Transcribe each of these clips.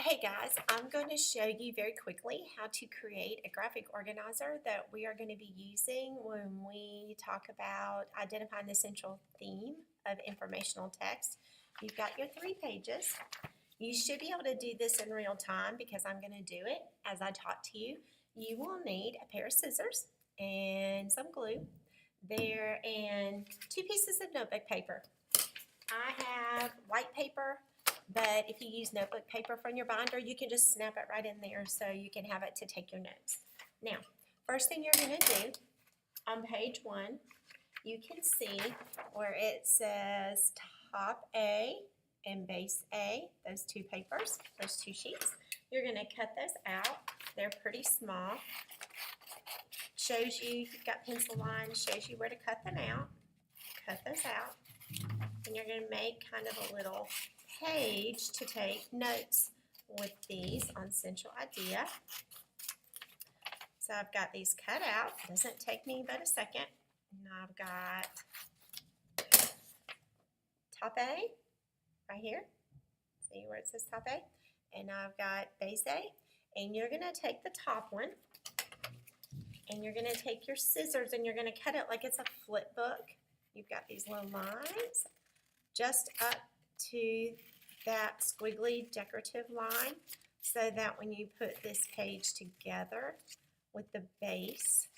Hey guys, I'm going to show you very quickly how to create a graphic organizer that we are going to be using when we talk about identifying the central theme of informational text. You've got your 3 pages. You should be able to do this in real time because I'm going to do it as I talk to you. You will need a pair of scissors and some glue there and 2 pieces of notebook paper. I have white paper, but if you use notebook paper from your binder, you can just snap it right in there so you can have it to take your notes. Now, first thing you're going to do, on page 1, you can see where it says top A and base A, those 2 papers, those 2 sheets. You're going to cut those out. They're pretty small. Shows you, you've got pencil lines, shows you where to cut them out. Cut those out. And you're going to make kind of a little page to take notes with these on Central Idea. So I've got these cut out. It doesn't take me but a second. And I've got top A right here. See where it says top A? And I've got base A. And you're going to take the top one and you're going to take your scissors and you're going to cut it like it's a flip book. You've got these little lines just up to that squiggly decorative line so that when you put this page together with the base,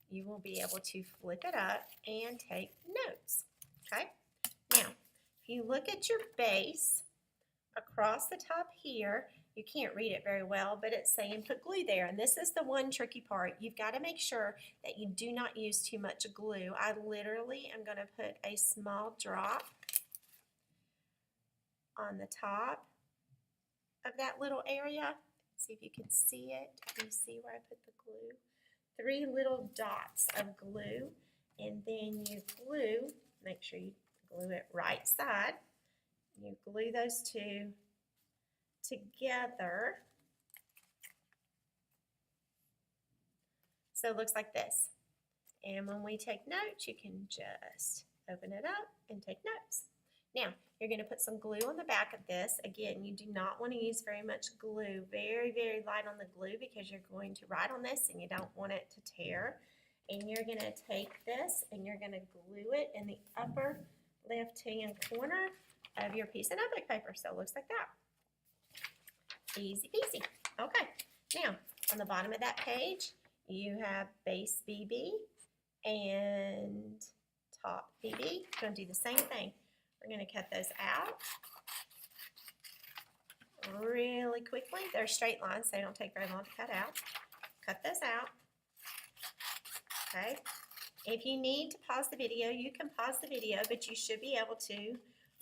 you will be able to flip it up and take notes. Okay? Now, if you look at your base across the top here, you can't read it very well, but it's saying put glue there. And this is the one tricky part. You've got to make sure that you do not use too much glue. I literally am going to put a small drop on the top of that little area. See if you can see it. Can you see where I put the glue? 3 little dots of glue, and then you glue, make sure you glue it right side. You glue those 2 together. So it looks like this. And when we take notes, you can just open it up and take notes. Now, you're going to put some glue on the back of this. Again, you do not want to use very much glue. Very, very light on the glue because you're going to write on this and you don't want it to tear. And you're going to take this and you're going to glue it in the upper left-hand corner of your piece of notebook paper. So it looks like that. Easy peasy. Okay. Now, on the bottom of that page, you have base BB and top BB. You're going to do the same thing. We're going to cut those out really quickly. They're straight lines, so they don't take very long to cut out. Cut those out. Okay. If you need to pause the video, you can pause the video, but you should be able to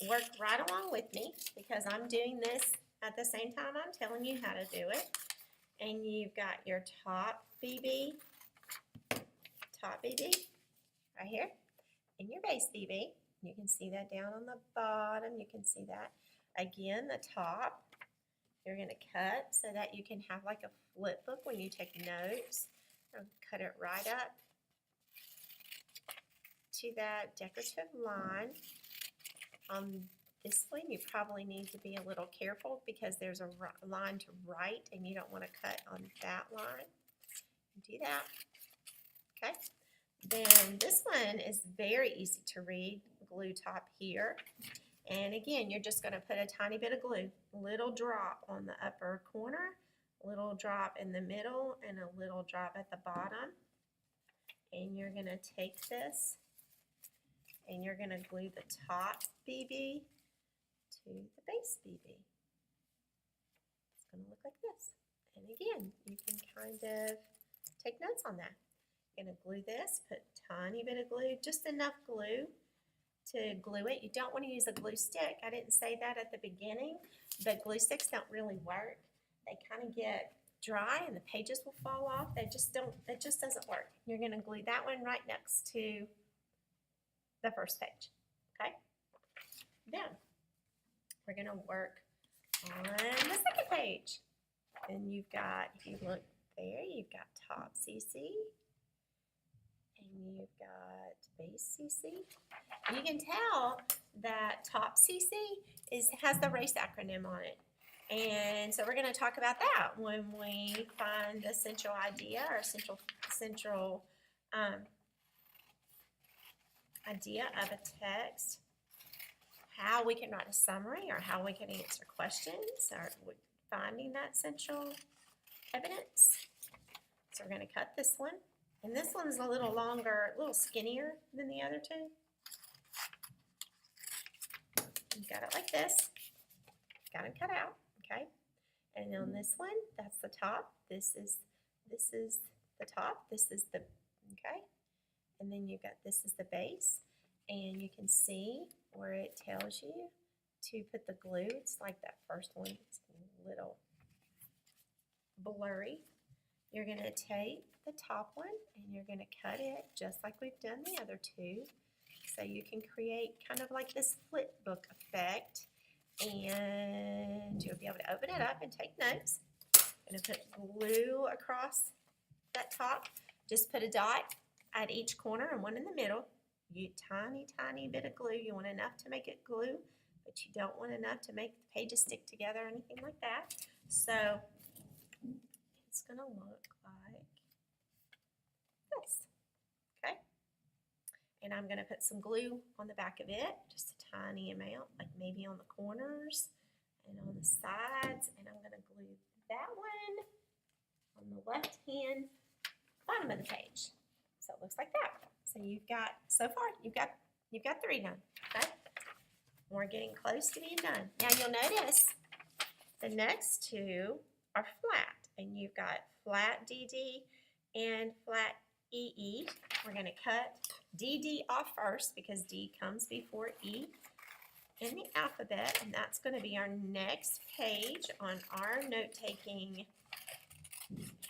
work right along with me because I'm doing this at the same time I'm telling you how to do it. And you've got your top BB right here, and your base BB. You can see that down on the bottom. You can see that. Again, the top, you're going to cut so that you can have like a flip book when you take notes. Cut it right up to that decorative line. On this one, you probably need to be a little careful because there's a line to write and you don't want to cut on that line. Do that. Okay. Then this one is very easy to read. Glue top here. And again, you're just going to put a tiny bit of glue. A little drop on the upper corner, a little drop in the middle, and a little drop at the bottom. And you're going to take this and you're going to glue the top BB to the base BB. It's going to look like this. And again, you can kind of take notes on that. You're going to glue this, put a tiny bit of glue, just enough glue to glue it. You don't want to use a glue stick. I didn't say that at the beginning, but glue sticks don't really work. They kind of get dry and the pages will fall off. It just doesn't work. You're going to glue that one right next to the first page. Okay? Then we're going to work on the second page. And you've got, if you look there, you've got top CC and you've got base CC. And you can tell that top CC has the race acronym on it. And And so we're going to talk about that when we find the central idea or central idea of a text, how we can write a summary or how we can answer questions or finding that central evidence. So we're going to cut this one. And this one's a little longer, a little skinnier than the other two. You got it like this. Got it cut out, okay? And on this one, that's the top. This is the top. This is the, okay? And then you've got, this is the base. And you can see where it tells you to put the glue. It's like that first one. It's a little blurry. You're going to take the top one and you're going to cut it just like we've done the other two. So you can create kind of like this flip book effect, and you'll be able to open it up and take notes. I'm going to put glue across that top. Just put a dot at each corner and one in the middle. You tiny bit of glue. You want enough to make it glue, but you don't want enough to make the pages stick together or anything like that. So it's going to look like this, okay? And I'm going to put some glue on the back of it, just a tiny amount, like maybe on the corners and on the sides. And I'm going to glue that one on the left hand bottom of the page. So it looks like that. So you've got, so far, you've got 3 done, okay? We're getting close to being done. Now you'll notice the next 2 are flat, and you've got flat DD and flat EE. We're going to cut DD off first because D comes before E in the alphabet, and that's going to be our next page on our note-taking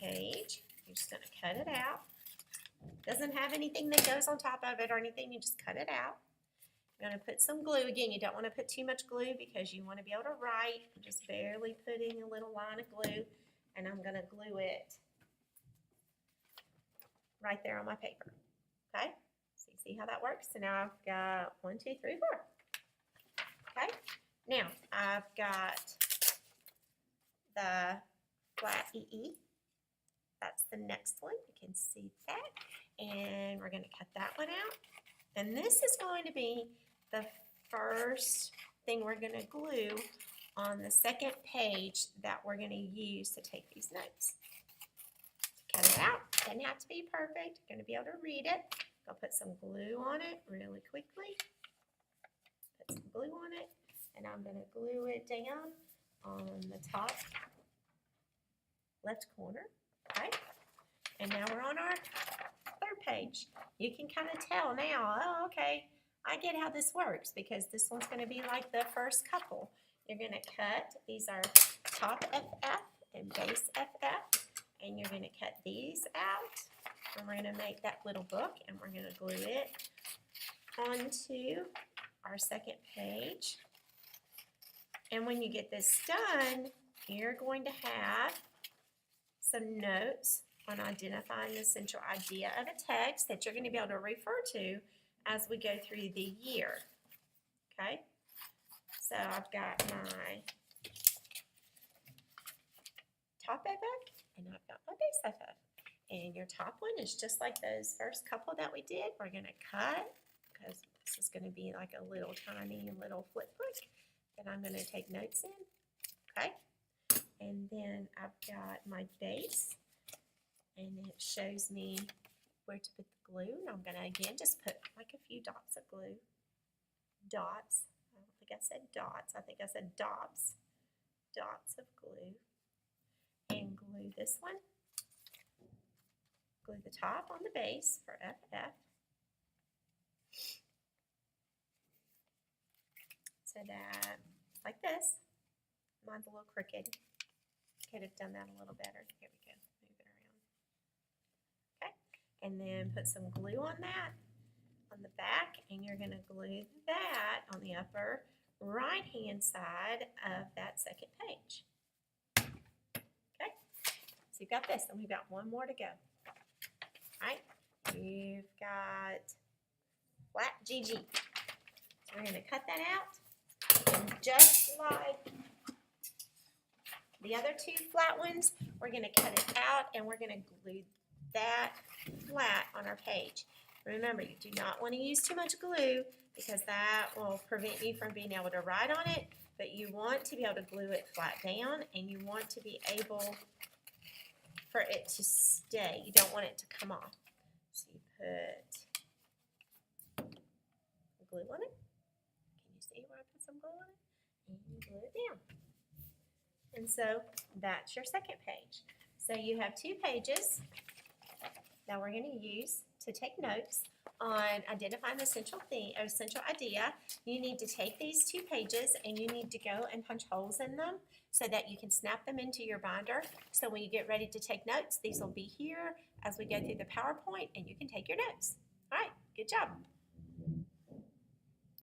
page. You're just going to cut it out. Doesn't have anything that goes on top of it or anything. You just cut it out. You're going to put some glue. Again, you don't want to put too much glue because you want to be able to write. I'm just barely putting a little line of glue, and I'm going to glue it right there on my paper. Okay? So you see how that works? So now I've got 1, 2, 3, 4. Okay? Now I've got the flat EE. That's the next one. You can see that. And we're going to cut that one out. And this is going to be the first thing we're going to glue on the second page that we're going to use to take these notes. Cut it out. Doesn't have to be perfect. You're going to be able to read it. I'll put some glue on it really quickly. Put some glue on it. And I'm going to glue it down on the top left corner. Okay. And now we're on our 3rd page. You can kind of tell now, oh, okay, I get how this works because this one's going to be like the first couple. You're going to cut, these are top FF and base FF, and you're going to cut these out. And we're going to make that little book, and we're going to glue it onto our second page. And when you get this done, you're going to have some notes on identifying the central idea of a text that you're going to be able to refer to as we go through the year. Okay? So I've got my top FF and I've got my base FF. And your top one is just like those first couple that we did. We're going to cut because this is going to be like a little tiny little flip book that I'm going to take notes in. Okay? And then I've got my base, and it shows me where to put the glue. And I'm going to, again, just put like a few dots of glue. Dots. I don't think I said dots. I think I said dots. Dots of glue. And glue this one. Glue the top on the base for FF. So that, like this. Mine's a little crooked. Could have done that a little better. Here we go. Move it around. Okay. And then put some glue on that on the back, and you're going to glue that on the upper right hand side of that second page. Okay. So you've got this, and we've got one more to go. All right. You've got flat GG. So we're going to cut that out, and just like The other two flat ones, we're going to cut it out and we're going to glue that flat on our page. Remember, you do not want to use too much glue because that will prevent you from being able to write on it, but you want to be able to glue it flat down and you want to be able for it to stay. You don't want it to come off. So you put glue on it. Can you see where I put some glue on it? And you glue it down. And so that's your second page. So you have 2 pages that we're going to use to take notes on identifying the essential idea. You need to take these 2 pages and you need to go and punch holes in them so that you can snap them into your binder. So when you get ready to take notes, these will be here as we go through the PowerPoint and you can take your notes. All right, good job.